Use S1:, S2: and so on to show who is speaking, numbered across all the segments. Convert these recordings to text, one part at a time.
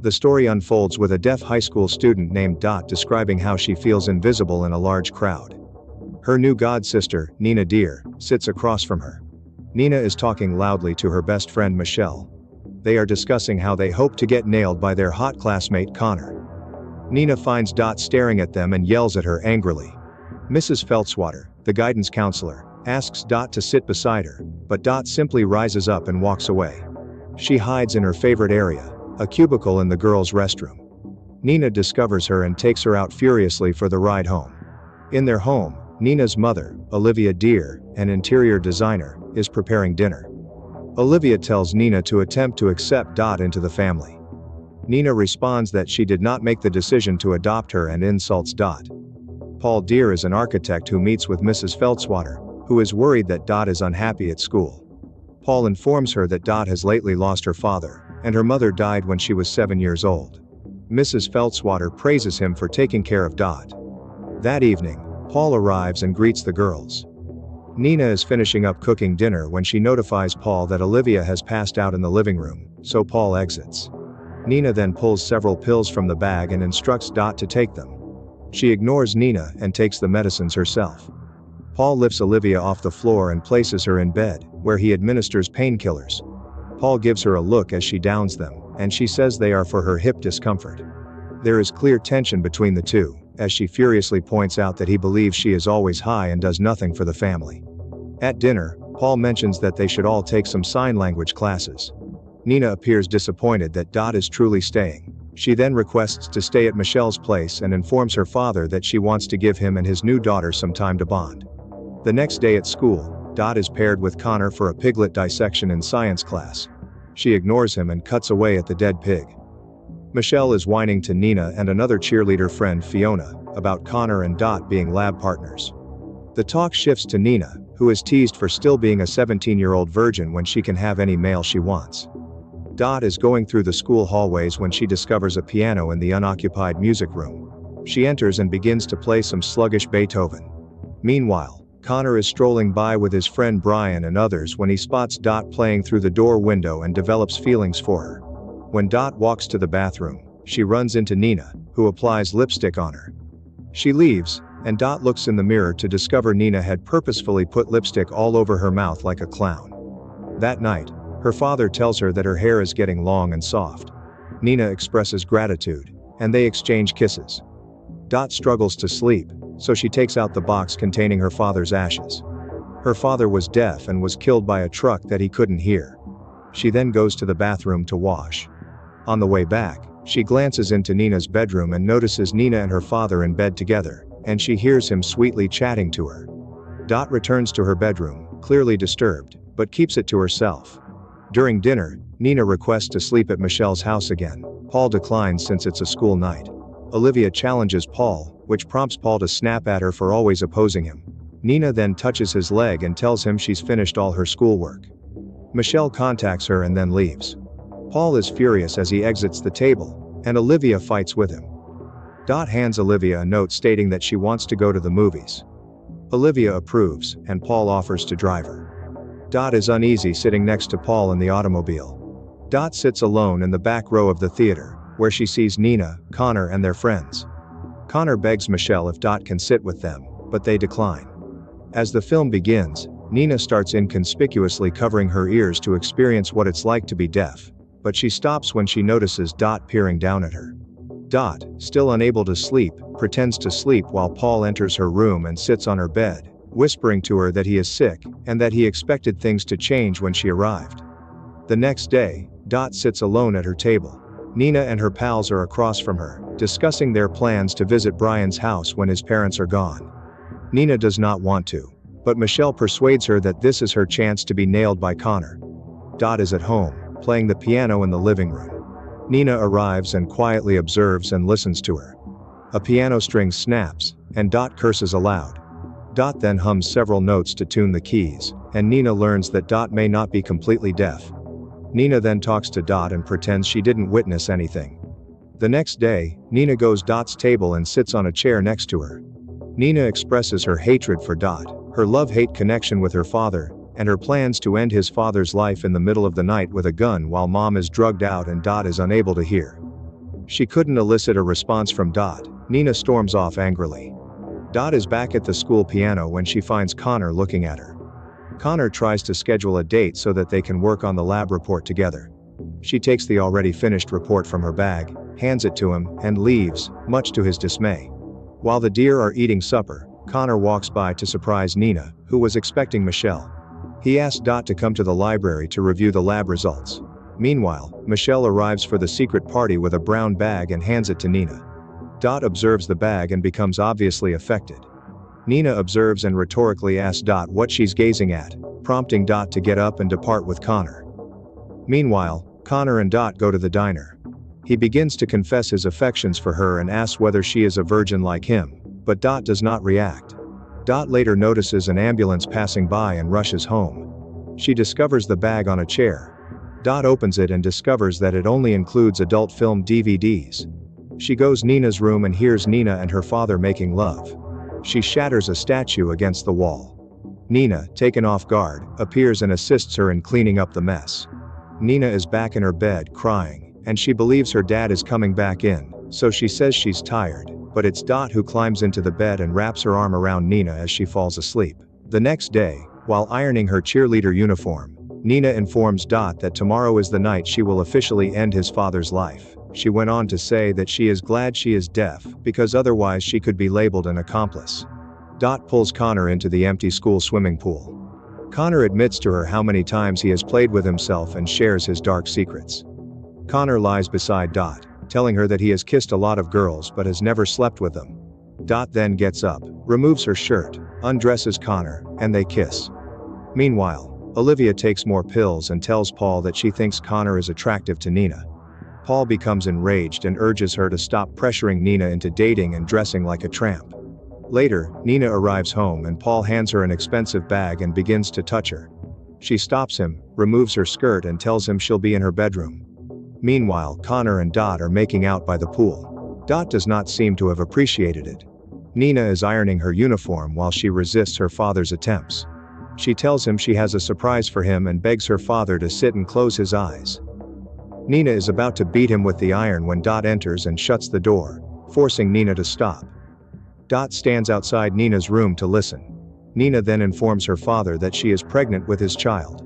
S1: The story unfolds with a deaf high school student named Dot describing how she feels invisible in a large crowd. Her new god sister, Nina Deer, sits across from her. Nina is talking loudly to her best friend Michelle. They are discussing how they hope to get nailed by their hot classmate Connor. Nina finds Dot staring at them and yells at her angrily. Mrs. Feltzwater, the guidance counselor, asks Dot to sit beside her, but Dot simply rises up and walks away. She hides in her favorite area, a cubicle in the girls' restroom. Nina discovers her and takes her out furiously for the ride home. In their home, Nina's mother, Olivia Deer, an interior designer, is preparing dinner. Olivia tells Nina to attempt to accept Dot into the family. Nina responds that she did not make the decision to adopt her and insults Dot. Paul Deer is an architect who meets with Mrs. Feltzwater, who is worried that Dot is unhappy at school. Paul informs her that Dot has lately lost her father, and her mother died when she was 7 years old. Mrs. Feltzwater praises him for taking care of Dot. That evening, Paul arrives and greets the girls. Nina is finishing up cooking dinner when she notifies Paul that Olivia has passed out in the living room, so Paul exits. Nina then pulls several pills from the bag and instructs Dot to take them. She ignores Nina and takes the medicines herself. Paul lifts Olivia off the floor and places her in bed, where he administers painkillers. Paul gives her a look as she downs them, and she says they are for her hip discomfort. There is clear tension between the two, as she furiously points out that he believes she is always high and does nothing for the family. At dinner, Paul mentions that they should all take some sign language classes. Nina appears disappointed that Dot is truly staying. She then requests to stay at Michelle's place and informs her father that she wants to give him and his new daughter some time to bond. The next day at school, Dot is paired with Connor for a piglet dissection in science class. She ignores him and cuts away at the dead pig. Michelle is whining to Nina and another cheerleader friend Fiona about Connor and Dot being lab partners. The talk shifts to Nina, who is teased for still being a 17-year-old virgin when she can have any male she wants. Dot is going through the school hallways when she discovers a piano in the unoccupied music room. She enters and begins to play some sluggish Beethoven. Meanwhile, Connor is strolling by with his friend Brian and others when he spots Dot playing through the door window and develops feelings for her. When Dot walks to the bathroom, she runs into Nina, who applies lipstick on her. She leaves, and Dot looks in the mirror to discover Nina had purposefully put lipstick all over her mouth like a clown. That night, her father tells her that her hair is getting long and soft. Nina expresses gratitude, and they exchange kisses. Dot struggles to sleep, so she takes out the box containing her father's ashes. Her father was deaf and was killed by a truck that he couldn't hear. She then goes to the bathroom to wash. On the way back, she glances into Nina's bedroom and notices Nina and her father in bed together, and she hears him sweetly chatting to her. Dot returns to her bedroom, clearly disturbed, but keeps it to herself. During dinner, Nina requests to sleep at Michelle's house again. Paul declines since it's a school night. Olivia challenges Paul, which prompts Paul to snap at her for always opposing him. Nina then touches his leg and tells him she's finished all her schoolwork. Michelle contacts her and then leaves. Paul is furious as he exits the table, and Olivia fights with him. Dot hands Olivia a note stating that she wants to go to the movies. Olivia approves, and Paul offers to drive her. Dot is uneasy sitting next to Paul in the automobile. Dot sits alone in the back row of the theater, where she sees Nina, Connor and their friends. Connor begs Michelle if Dot can sit with them, but they decline. As the film begins, Nina starts inconspicuously covering her ears to experience what it's like to be deaf, but she stops when she notices Dot peering down at her. Dot, still unable to sleep, pretends to sleep while Paul enters her room and sits on her bed, whispering to her that he is sick, and that he expected things to change when she arrived. The next day, Dot sits alone at her table. Nina and her pals are across from her, discussing their plans to visit Brian's house when his parents are gone. Nina does not want to, but Michelle persuades her that this is her chance to be nailed by Connor. Dot is at home, playing the piano in the living room. Nina arrives and quietly observes and listens to her. A piano string snaps, and Dot curses aloud. Dot then hums several notes to tune the keys, and Nina learns that Dot may not be completely deaf. Nina then talks to Dot and pretends she didn't witness anything. The next day, Nina goes to Dot's table and sits on a chair next to her. Nina expresses her hatred for Dot, her love-hate connection with her father, and her plans to end his father's life in the middle of the night with a gun while Mom is drugged out and Dot is unable to hear. She couldn't elicit a response from Dot. Nina storms off angrily. Dot is back at the school piano when she finds Connor looking at her. Connor tries to schedule a date so that they can work on the lab report together. She takes the already finished report from her bag, hands it to him, and leaves, much to his dismay. While the deer are eating supper, Connor walks by to surprise Nina, who was expecting Michelle. He asks Dot to come to the library to review the lab results. Meanwhile, Michelle arrives for the secret party with a brown bag and hands it to Nina. Dot observes the bag and becomes obviously affected. Nina observes and rhetorically asks Dot what she's gazing at, prompting Dot to get up and depart with Connor. Meanwhile, Connor and Dot go to the diner. He begins to confess his affections for her and asks whether she is a virgin like him, but Dot does not react. Dot later notices an ambulance passing by and rushes home. She discovers the bag on a chair. Dot opens it and discovers that it only includes adult film DVDs. She goes Nina's room and hears Nina and her father making love. She shatters a statue against the wall. Nina, taken off guard, appears and assists her in cleaning up the mess. Nina is back in her bed crying, and she believes her dad is coming back in, so she says she's tired, but it's Dot who climbs into the bed and wraps her arm around Nina as she falls asleep. The next day, while ironing her cheerleader uniform, Nina informs Dot that tomorrow is the night she will officially end his father's life. She went on to say that she is glad she is deaf, because otherwise she could be labeled an accomplice. Dot pulls Connor into the empty school swimming pool. Connor admits to her how many times he has played with himself and shares his dark secrets. Connor lies beside Dot, telling her that he has kissed a lot of girls but has never slept with them. Dot then gets up, removes her shirt, undresses Connor, and they kiss. Meanwhile, Olivia takes more pills and tells Paul that she thinks Connor is attractive to Nina. Paul becomes enraged and urges her to stop pressuring Nina into dating and dressing like a tramp. Later, Nina arrives home and Paul hands her an expensive bag and begins to touch her. She stops him, removes her skirt and tells him she'll be in her bedroom. Meanwhile, Connor and Dot are making out by the pool. Dot does not seem to have appreciated it. Nina is ironing her uniform while she resists her father's attempts. She tells him she has a surprise for him and begs her father to sit and close his eyes. Nina is about to beat him with the iron when Dot enters and shuts the door, forcing Nina to stop. Dot stands outside Nina's room to listen. Nina then informs her father that she is pregnant with his child.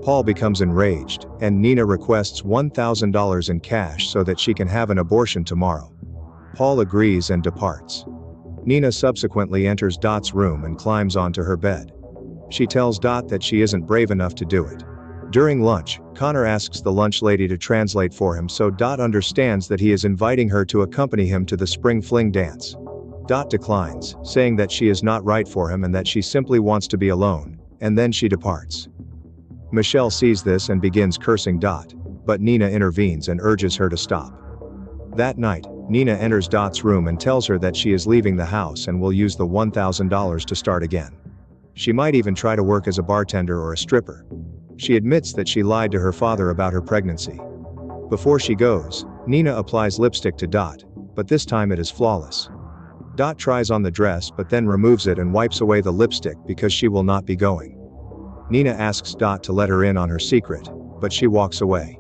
S1: Paul becomes enraged, and Nina requests $1,000 in cash so that she can have an abortion tomorrow. Paul agrees and departs. Nina subsequently enters Dot's room and climbs onto her bed. She tells Dot that she isn't brave enough to do it. During lunch, Connor asks the lunch lady to translate for him so Dot understands that he is inviting her to accompany him to the spring fling dance. Dot declines, saying that she is not right for him and that she simply wants to be alone, and then she departs. Michelle sees this and begins cursing Dot, but Nina intervenes and urges her to stop. That night, Nina enters Dot's room and tells her that she is leaving the house and will use the $1,000 to start again. She might even try to work as a bartender or a stripper. She admits that she lied to her father about her pregnancy. Before she goes, Nina applies lipstick to Dot, but this time it is flawless. Dot tries on the dress but then removes it and wipes away the lipstick because she will not be going. Nina asks Dot to let her in on her secret, but she walks away.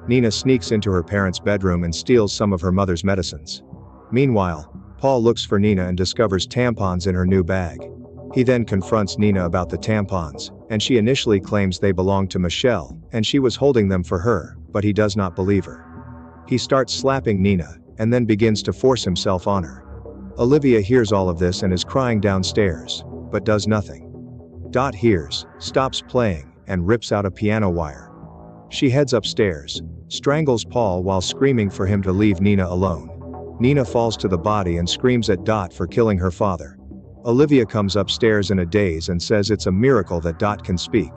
S1: Nina sneaks into her parents' bedroom and steals some of her mother's medicines. Meanwhile, Paul looks for Nina and discovers tampons in her new bag. He then confronts Nina about the tampons, and she initially claims they belong to Michelle, and she was holding them for her, but he does not believe her. He starts slapping Nina, and then begins to force himself on her. Olivia hears all of this and is crying downstairs, but does nothing. Dot hears, stops playing, and rips out a piano wire. She heads upstairs, strangles Paul while screaming for him to leave Nina alone. Nina falls to the body and screams at Dot for killing her father. Olivia comes upstairs in a daze and says it's a miracle that Dot can speak.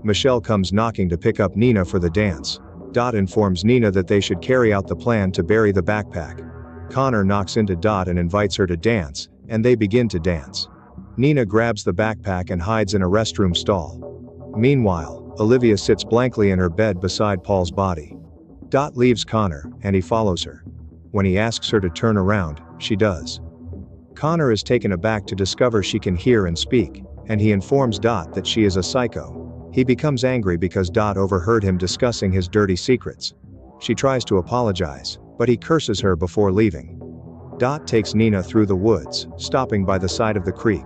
S1: Michelle comes knocking to pick up Nina for the dance. Dot informs Nina that they should carry out the plan to bury the backpack. Connor knocks into Dot and invites her to dance, and they begin to dance. Nina grabs the backpack and hides in a restroom stall. Meanwhile, Olivia sits blankly in her bed beside Paul's body. Dot leaves Connor, and he follows her. When he asks her to turn around, she does. Connor is taken aback to discover she can hear and speak, and he informs Dot that she is a psycho. He becomes angry because Dot overheard him discussing his dirty secrets. She tries to apologize, but he curses her before leaving. Dot takes Nina through the woods, stopping by the side of the creek.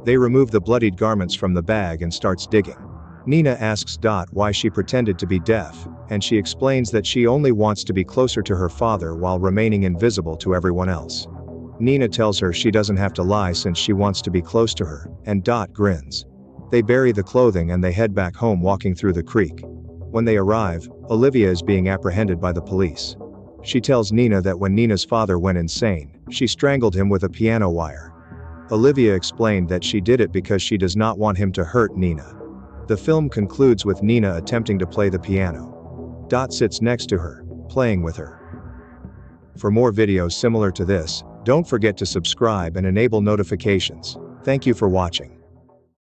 S1: They remove the bloodied garments from the bag and starts digging. Nina asks Dot why she pretended to be deaf, and she explains that she only wants to be closer to her father while remaining invisible to everyone else. Nina tells her she doesn't have to lie since she wants to be close to her, and Dot grins. They bury the clothing and they head back home walking through the creek. When they arrive, Olivia is being apprehended by the police. She tells Nina that when Nina's father went insane, she strangled him with a piano wire. Olivia explained that she did it because she does not want him to hurt Nina. The film concludes with Nina attempting to play the piano. Dot sits next to her, playing with her. For more videos similar to this, don't forget to subscribe and enable notifications. Thank you for watching.